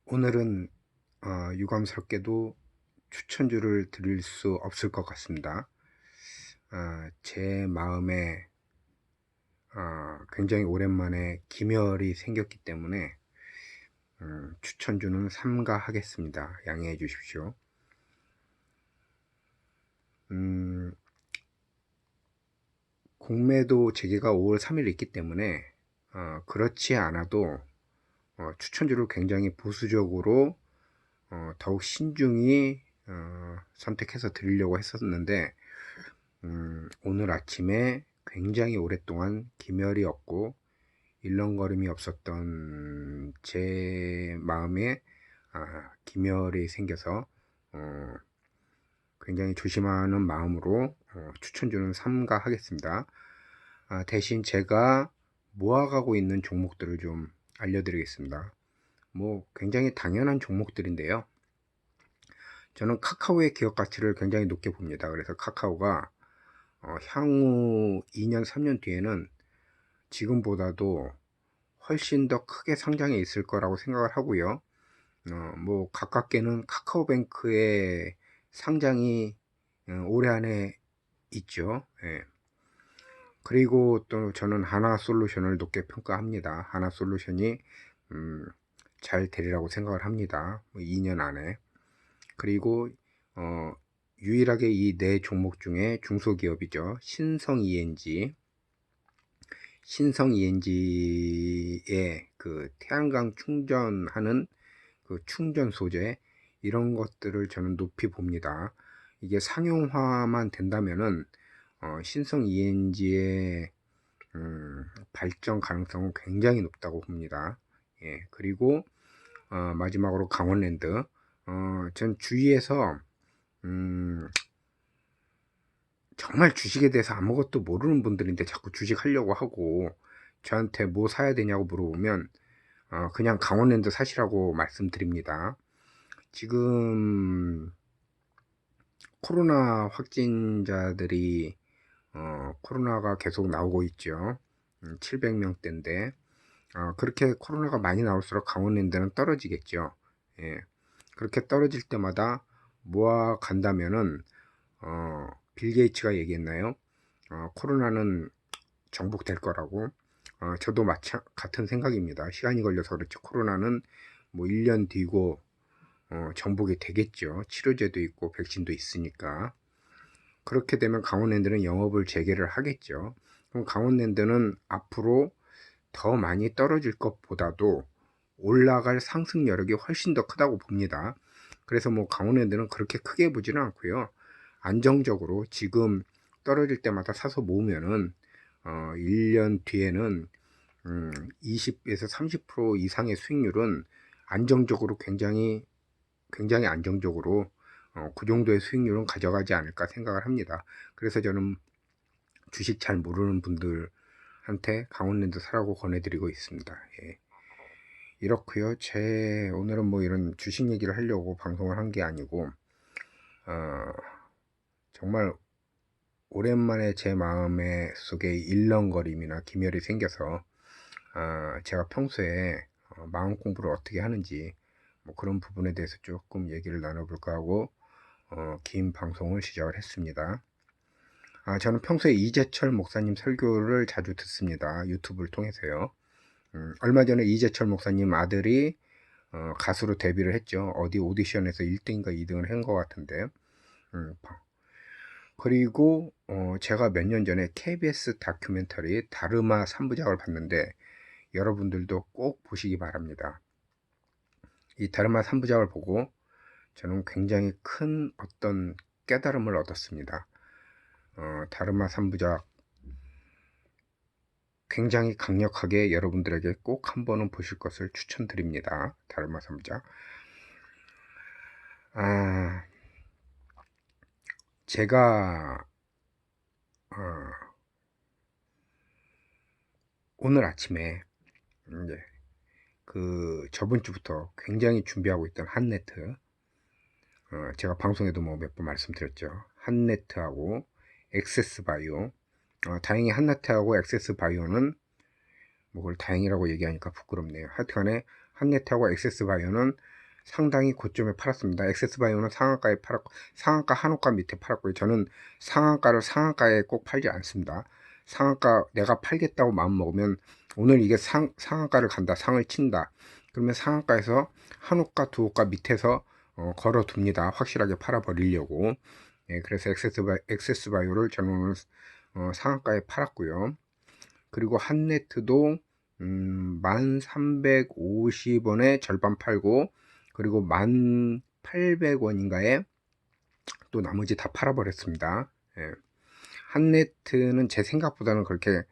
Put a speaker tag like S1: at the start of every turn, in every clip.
S1: 오늘은 유감스럽게도 추천주를 드릴 수 없을 것 같습니다. 제 마음에 굉장히 오랜만에 기멸이 생겼기 때문에 추천주는 삼가하겠습니다. 양해해 주십시오. 공매도 재개가 5월 3일 있기 때문에 그렇지 않아도 추천주를 굉장히 보수적으로 더욱 신중히 선택해서 드리려고 했었는데 오늘 아침에 굉장히 오랫동안 기멸이 없고 일렁거림이 없었던 제 마음에 기멸이 생겨서 굉장히 조심하는 마음으로 추천주는 삼가하겠습니다. 대신 제가 모아가고 있는 종목들을 좀 알려드리겠습니다. 뭐 굉장히 당연한 종목들인데요. 저는 카카오의 기업 가치를 굉장히 높게 봅니다. 그래서 카카오가 향후 2년, 3년 뒤에는 지금보다도 훨씬 더 크게 상장해 있을 거라고 생각을 하고요. 뭐 가깝게는 카카오뱅크의 상장이 올해 안에 있죠. 예. 그리고 또 저는 하나솔루션을 높게 평가합니다. 하나솔루션이 잘 되리라고 생각을 합니다. 2년 안에. 그리고 유일하게 이 네 종목 중에 중소기업이죠. 신성 ENG의 그 태양광 충전하는 그 충전 소재, 이런 것들을 저는 높이 봅니다. 이게 상용화만 된다면은 신성 ENG의 발전 가능성은 굉장히 높다고 봅니다. 예, 그리고 마지막으로 강원랜드. 전 주위에서 정말 주식에 대해서 아무것도 모르는 분들인데 자꾸 주식 하려고 하고 저한테 뭐 사야 되냐고 물어보면 그냥 강원랜드 사시라고 말씀드립니다. 지금 코로나 확진자들이 코로나가 계속 나오고 있죠. 700명대인데 그렇게 코로나가 많이 나올수록 강원랜드는 떨어지겠죠. 예. 그렇게 떨어질 때마다 모아 간다면은 빌 게이츠가 얘기했나요? 코로나는 정복될 거라고. 저도 같은 생각입니다. 시간이 걸려서 그렇지 코로나는 뭐 1년 뒤고 정복이 되겠죠. 치료제도 있고 백신도 있으니까. 그렇게 되면 강원랜드는 영업을 재개를 하겠죠. 그럼 강원랜드는 앞으로 더 많이 떨어질 것보다도 올라갈 상승 여력이 훨씬 더 크다고 봅니다. 그래서 뭐 강원랜드는 그렇게 크게 보지는 않고요. 안정적으로 지금 떨어질 때마다 사서 모으면은 1년 뒤에는 20에서 30% 이상의 수익률은 안정적으로 굉장히 안정적으로 그 정도의 수익률은 가져가지 않을까 생각을 합니다. 그래서 저는 주식 잘 모르는 분들한테 강원랜드 사라고 권해드리고 있습니다. 예. 이렇고요. 오늘은 뭐 이런 주식 얘기를 하려고 방송을 한 게 아니고 정말 오랜만에 제 마음에 속에 일렁거림이나 기멸이 생겨서 제가 평소에 마음 공부를 어떻게 하는지 뭐 그런 부분에 대해서 조금 얘기를 나눠볼까 하고 긴 방송을 시작을 했습니다. 저는 평소에 이재철 목사님 설교를 자주 듣습니다. 유튜브를 통해서요. 얼마 전에 이재철 목사님 아들이 가수로 데뷔를 했죠. 어디 오디션에서 1등인가 2등을 한 것 같은데. 그리고 제가 몇 년 전에 KBS 다큐멘터리 다르마 3부작을 봤는데 여러분들도 꼭 보시기 바랍니다. 이 다르마 3부작을 보고 저는 굉장히 큰 어떤 깨달음을 얻었습니다. 다르마 3부작 굉장히 강력하게 여러분들에게 꼭 한 번은 보실 것을 추천드립니다. 다르마 3부작. 제가 오늘 아침에 이제 그 저번 주부터 굉장히 준비하고 있던 한네트, 제가 방송에도 뭐 몇 번 말씀드렸죠. 한네트하고 엑세스바이오. 다행히 한네트하고 엑세스바이오는 뭐 그걸 다행이라고 얘기하니까 부끄럽네요. 하여튼간에 한네트하고 엑세스바이오는 상당히 고점에 팔았습니다. 액세스바이오는 상한가에 팔았고, 상한가 한호가 밑에 팔았고요. 저는 상한가를 상한가에 꼭 팔지 않습니다. 상한가 내가 팔겠다고 마음 먹으면 오늘 이게 상한가를 간다, 상을 친다. 그러면 상한가에서 한호가 두호가 밑에서 걸어 둡니다. 확실하게 팔아 버리려고. 예, 그래서 액세스바이오를 저는 오늘 상한가에 팔았고요. 그리고 한네트도 1350원에 절반 팔고, 그리고 1800원인가에 또 나머지 다 팔아버렸습니다. 예. 한네트는 제 생각보다는 그렇게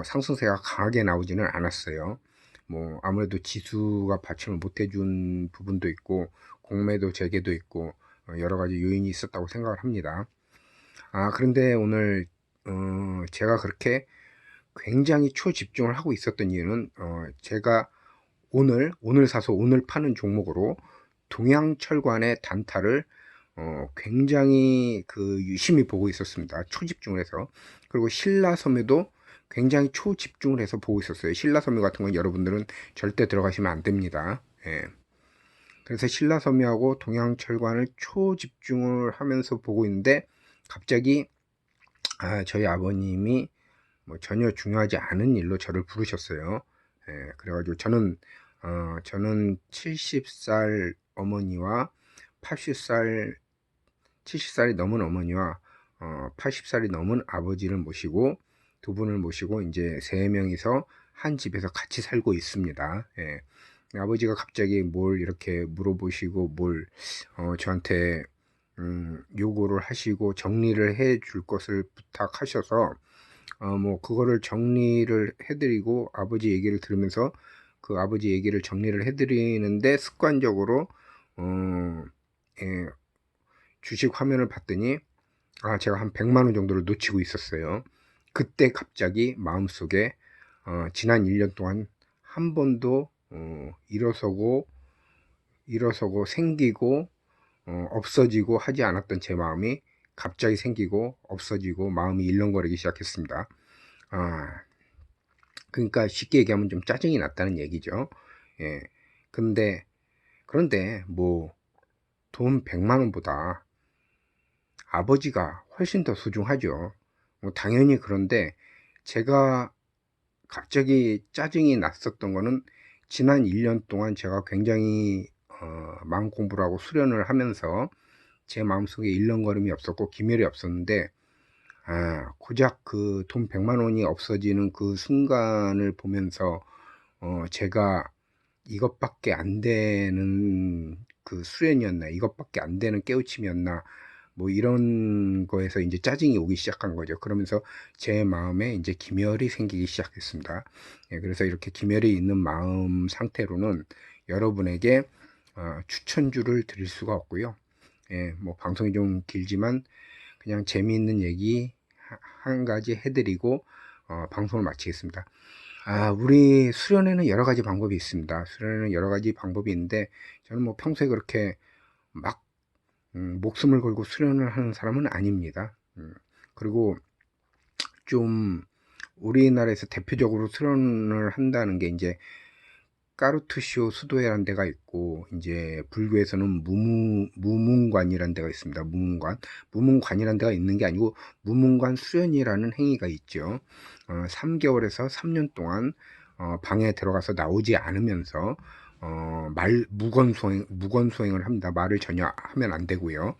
S1: 상승세가 강하게 나오지는 않았어요. 뭐 아무래도 지수가 받침을 못해준 부분도 있고, 공매도 재개도 있고, 여러 가지 요인이 있었다고 생각을 합니다. 그런데 오늘 제가 그렇게 굉장히 초집중을 하고 있었던 이유는 제가 오늘 사서 오늘 파는 종목으로 동양철관의 단타를 굉장히 유심히 보고 있었습니다. 초집중을 해서. 그리고 신라섬유도 굉장히 초집중을 해서 보고 있었어요. 신라섬유 같은 건 여러분들은 절대 들어가시면 안 됩니다. 예. 그래서 신라섬유하고 동양철관을 초집중을 하면서 보고 있는데, 갑자기 저희 아버님이 뭐 전혀 중요하지 않은 일로 저를 부르셨어요. 예, 그래가지고 저는 70살 어머니와 80살 70살이 넘은 어머니와 80살이 넘은 아버지를 모시고, 두 분을 모시고 이제 세 명이서 한 집에서 같이 살고 있습니다. 예. 아버지가 갑자기 뭘 이렇게 물어보시고 뭘 저한테 요구를 하시고 정리를 해 줄 것을 부탁하셔서, 뭐 그거를 정리를 해드리고 아버지 얘기를 들으면서 그 아버지 얘기를 정리를 해드리는데, 습관적으로 예, 주식 화면을 봤더니 제가 한 100만원 정도를 놓치고 있었어요. 그때 갑자기 마음속에 지난 1년 동안 한 번도 일어서고 생기고 없어지고 하지 않았던 제 마음이 갑자기 생기고 없어지고 마음이 일렁거리기 시작했습니다. 그러니까 쉽게 얘기하면 좀 짜증이 났다는 얘기죠. 예. 그런데 뭐 돈 100만원보다 아버지가 훨씬 더 소중하죠. 뭐 당연히. 그런데 제가 갑자기 짜증이 났었던 거는, 지난 1년 동안 제가 굉장히 마음 공부를 하고 수련을 하면서 제 마음속에 일렁거림이 없었고 기멸이 없었는데, 고작 그 돈 100만원이 없어지는 그 순간을 보면서 제가 이것밖에 안 되는 그 수련이었나, 이것밖에 안 되는 깨우침이었나, 뭐 이런 거에서 이제 짜증이 오기 시작한 거죠. 그러면서 제 마음에 이제 기멸이 생기기 시작했습니다. 예, 그래서 이렇게 기멸이 있는 마음 상태로는 여러분에게 추천주를 드릴 수가 없고요. 예, 뭐 방송이 좀 길지만 그냥 재미있는 얘기 한 가지 해드리고 방송을 마치겠습니다. 우리 수련에는 여러 가지 방법이 있습니다. 수련에는 여러 가지 방법이 있는데, 저는 뭐 평소에 그렇게 막 목숨을 걸고 수련을 하는 사람은 아닙니다. 그리고 좀 우리나라에서 대표적으로 수련을 한다는 게 이제 까르투시오 수도회라는 데가 있고, 이제 불교에서는 무문관이라는 데가 있습니다. 무문관이라는 데가 있는 게 아니고 무문관 수련이라는 행위가 있죠. 3개월에서 3년 동안 방에 들어가서 나오지 않으면서 무건 수행을 합니다. 말을 전혀 하면 안 되고요.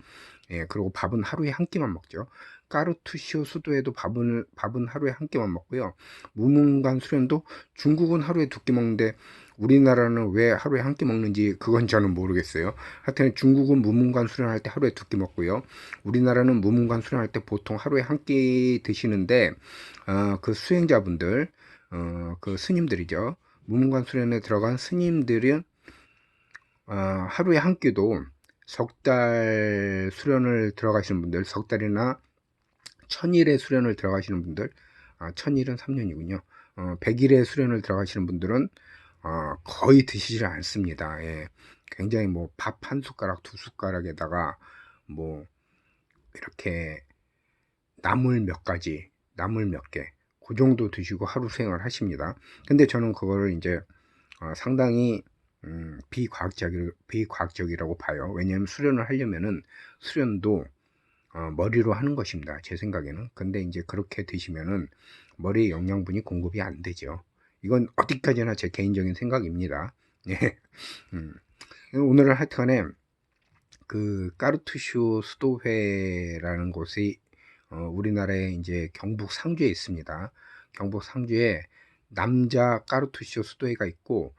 S1: 예, 그리고 밥은 하루에 한 끼만 먹죠. 까르투시오 수도에도 밥은 하루에 한 끼만 먹고요. 무문관 수련도 중국은 하루에 2끼 먹는데 우리나라는 왜 하루에 한 끼 먹는지 그건 저는 모르겠어요. 하여튼 중국은 무문관 수련할 때 하루에 2끼 먹고요. 우리나라는 무문관 수련할 때 보통 하루에 한 끼 드시는데, 그 수행자분들, 그 스님들이죠. 무문관 수련에 들어간 스님들은 하루에 한 끼도, 석 달 수련을 들어가시는 분들, 석 달이나 1000일의 수련을 들어가시는 분들, 1000일은 3년이군요. 100일의 수련을 들어가시는 분들은 거의 드시질 않습니다. 예. 굉장히 뭐 밥 한 숟가락, 2숟가락에다가 뭐 이렇게 나물 몇 개, 그 정도 드시고 하루 수행을 하십니다. 근데 저는 그거를 이제 상당히 비과학적이라고 봐요. 왜냐하면 수련을 하려면은 수련도 머리로 하는 것입니다. 제 생각에는. 근데 이제 그렇게 드시면은 머리에 영양분이 공급이 안 되죠. 이건 어디까지나 제 개인적인 생각입니다. 예. 음. 오늘은 하여튼간에 그 까르투쇼 수도회라는 곳이 우리나라의 이제 경북 상주에 있습니다. 경북 상주에 남자 까르투쇼 수도회가 있고,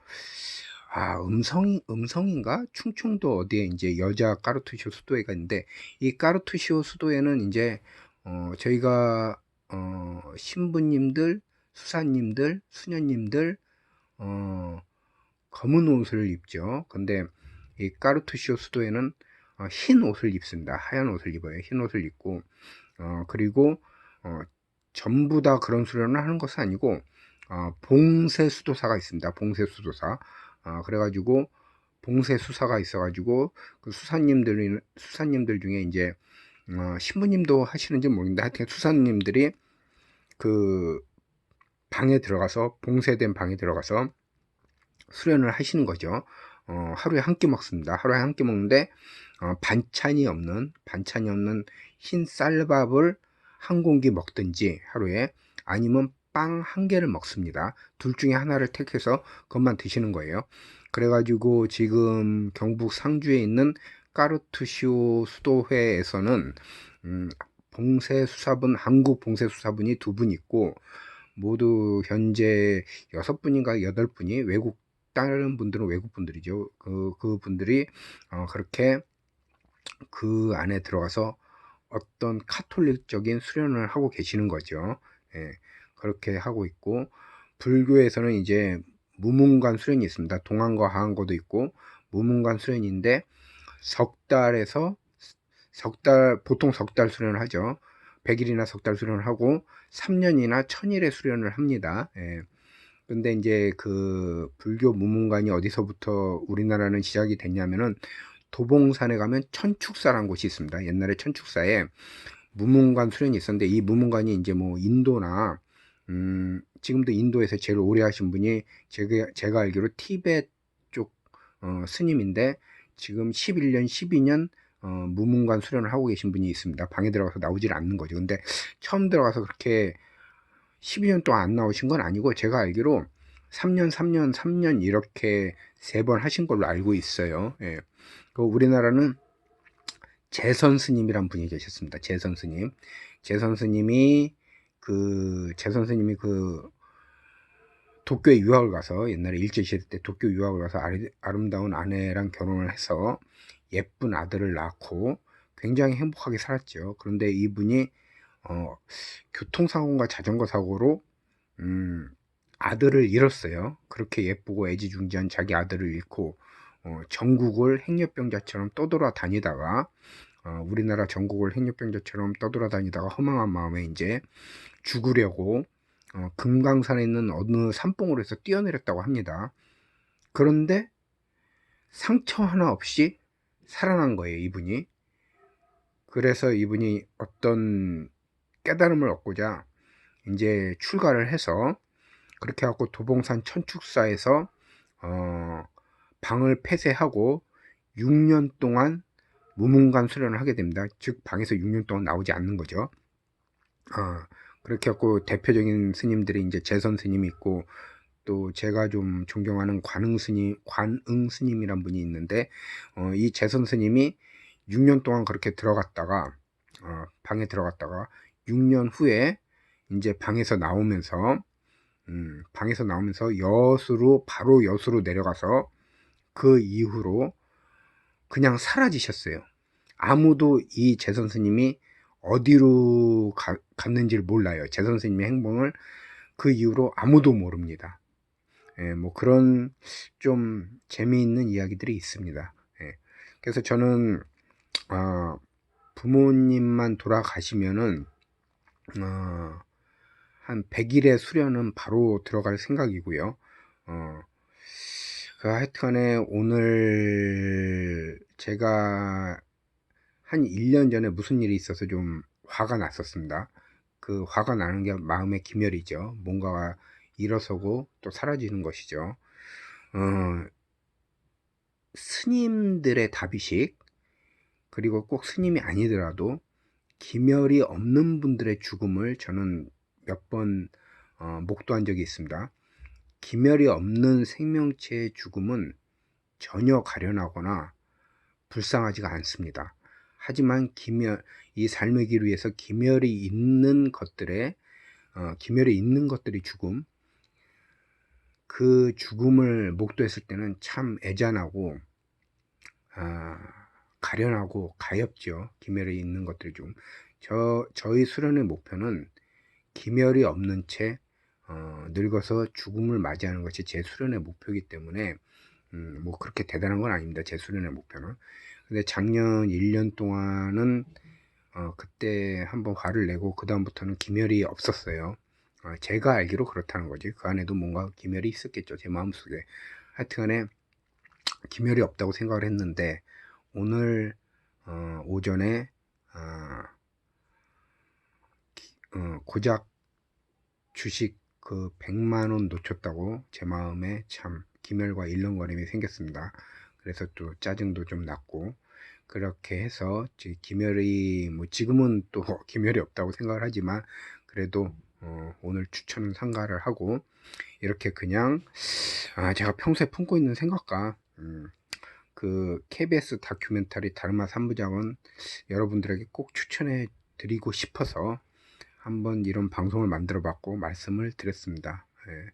S1: 음성인가? 충청도 어디에 이제 여자 까르투쇼 수도회가 있는데, 이 까르투쇼 수도회는 이제, 저희가, 신부님들, 수사님들, 수녀님들, 어, 검은 옷을 입죠. 근데 이 까르투쇼 수도회는 흰 옷을 입습니다. 하얀 옷을 입어요. 흰 옷을 입고, 그리고, 어, 전부 다 그런 수련을 하는 것은 아니고, 봉쇄 수도사가 있습니다. 봉쇄 수도사. 그래가지고, 봉쇄 수사가 있어가지고, 그 수사님들 중에 이제, 신부님도 하시는지 모르겠는데, 하여튼 수사님들이 그 방에 들어가서, 봉쇄된 방에 들어가서 수련을 하시는 거죠. 하루에 한 끼 먹습니다. 하루에 한 끼 먹는데, 반찬이 없는 흰 쌀밥을 한 공기 먹든지 하루에, 아니면 빵 한 개를 먹습니다. 둘 중에 하나를 택해서 그것만 드시는 거예요. 그래가지고 지금 경북 상주에 있는 까르투시오 수도회에서는 한국 봉쇄수사분이 2분 있고, 모두 현재 6분인가 8분이 다른 분들은 외국 분들이죠. 그 분들이 그렇게 그 안에 들어가서 어떤 카톨릭적인 수련을 하고 계시는 거죠. 예, 그렇게 하고 있고, 불교에서는 이제 무문관 수련이 있습니다. 동안과 하안거도 있고 무문관 수련인데, 보통 석 달 수련을 하죠. 100일이나 석 달 수련을 하고 3년이나 1000일의 수련을 합니다. 예. 근데 이제 그 불교 무문관이 어디서부터 우리나라는 시작이 됐냐면은, 도봉산에 가면 천축사라는 곳이 있습니다. 옛날에 천축사에 무문관 수련이 있었는데, 이 무문관이 이제 뭐 인도나, 지금도 인도에서 제일 오래 하신 분이 제가 알기로 티베트 쪽 스님인데, 지금 11년, 12년 무문관 수련을 하고 계신 분이 있습니다. 방에 들어가서 나오질 않는 거죠. 근데 처음 들어가서 그렇게 12년 동안 안 나오신 건 아니고, 제가 알기로 3년, 3년, 3년 이렇게 3번 하신 걸로 알고 있어요. 예. 그 우리나라는 재선 스님이란 분이 계셨습니다. 재선 스님. 재선 스님이 그 도쿄에 유학을 가서, 옛날에 일제시대 때 도쿄 유학을 가서 아름다운 아내랑 결혼을 해서 예쁜 아들을 낳고 굉장히 행복하게 살았죠. 그런데 이분이 교통사고인가 자전거 사고로 아들을 잃었어요. 그렇게 예쁘고 애지중지한 자기 아들을 잃고 전국을 행렬병자처럼 떠돌아다니다가, 우리나라 전국을 행렬병자처럼 떠돌아다니다가 허망한 마음에 이제 죽으려고 금강산에 있는 어느 산봉우리에서 뛰어내렸다고 합니다. 그런데 상처 하나 없이 살아난 거예요, 이분이. 그래서 이분이 어떤 깨달음을 얻고자 이제 출가를 해서, 그렇게 하고 도봉산 천축사에서 방을 폐쇄하고 6년 동안 무문관 수련을 하게 됩니다. 즉 방에서 6년 동안 나오지 않는 거죠. 그렇게 하고 대표적인 스님들이 이제 재선 스님이 있고, 또 제가 좀 존경하는 관응 스님이란 분이 있는데, 이 재선 스님이 6년 동안 그렇게 들어갔다가, 방에 들어갔다가 6년 후에 이제 방에서 나오면서 바로 여수로 내려가서 그 이후로 그냥 사라지셨어요. 아무도 이 재선 스님이 어디로 갔는지를 몰라요. 재선 스님의 행방을 그 이후로 아무도 모릅니다. 예, 뭐 그런 좀 재미있는 이야기들이 있습니다. 예. 그래서 저는 부모님만 돌아가시면은 한 100일의 수련은 바로 들어갈 생각이고요. 하여튼간에 오늘 제가 한 1년 전에 무슨 일이 있어서 좀 화가 났었습니다. 그 화가 나는 게 마음의 기멸이죠. 뭔가가 일어서고 또 사라지는 것이죠. 스님들의 다비식, 그리고 꼭 스님이 아니더라도 기멸이 없는 분들의 죽음을 저는 몇 번 목도한 적이 있습니다. 기멸이 없는 생명체의 죽음은 전혀 가련하거나 불쌍하지가 않습니다. 하지만 이 삶의 길 위에서 기멸이 있는 것들의 죽음, 그 죽음을 목도했을 때는 참 애잔하고 가련하고 가엾죠. 기멸이 있는 것들이 좀. 저희 수련의 목표는 기멸이 없는 채 늙어서 죽음을 맞이하는 것이 제 수련의 목표이기 때문에 뭐 그렇게 대단한 건 아닙니다. 제 수련의 목표는. 근데 작년 1년 동안은 그때 한번 화를 내고 그 다음부터는 기멸이 없었어요. 제가 알기로 그렇다는 거지. 그 안에도 뭔가 기멸이 있었겠죠. 제 마음속에. 하여튼간에 기멸이 없다고 생각을 했는데 오늘 오전에 고작 주식 그 100만원 놓쳤다고 제 마음에 참 기멸과 일렁거림이 생겼습니다. 그래서 또 짜증도 좀 났고, 그렇게 해서 기멸이 뭐 지금은 또 기멸이 없다고 생각을 하지만 그래도 오늘 추천은 삼가를 하고, 이렇게 그냥 제가 평소에 품고 있는 생각과 그 KBS 다큐멘터리 다르마 3부작은 여러분들에게 꼭 추천해 드리고 싶어서 한번 이런 방송을 만들어 봤고 말씀을 드렸습니다. 예,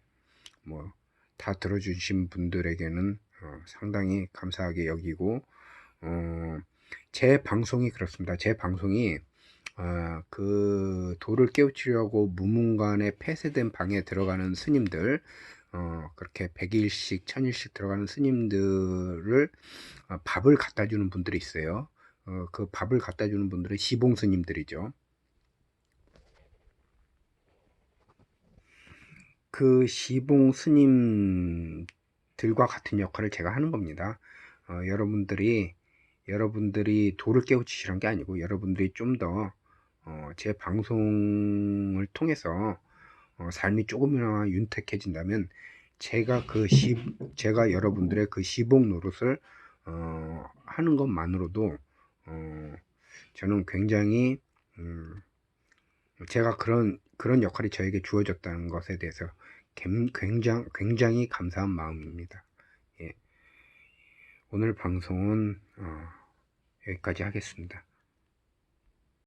S1: 뭐 다 들어주신 분들에게는 상당히 감사하게 여기고, 제 방송이 그렇습니다. 제 방송이 그 도를 깨우치려고 무문관에 폐쇄된 방에 들어가는 스님들, 그렇게 100일씩 1000일씩 들어가는 스님들을 밥을 갖다 주는 분들이 있어요. 그 밥을 갖다 주는 분들은 시봉 스님들이죠. 그 시봉 스님들과 같은 역할을 제가 하는 겁니다. 여러분들이 도를 깨우치시란 게 아니고, 여러분들이 좀 더 제 방송을 통해서 삶이 조금이나마 윤택해진다면 제가 여러분들의 그 시봉 노릇을 하는 것만으로도 저는 굉장히 제가 그런 역할이 저에게 주어졌다는 것에 대해서 굉장히 감사한 마음입니다. 예. 오늘 방송은 여기까지 하겠습니다.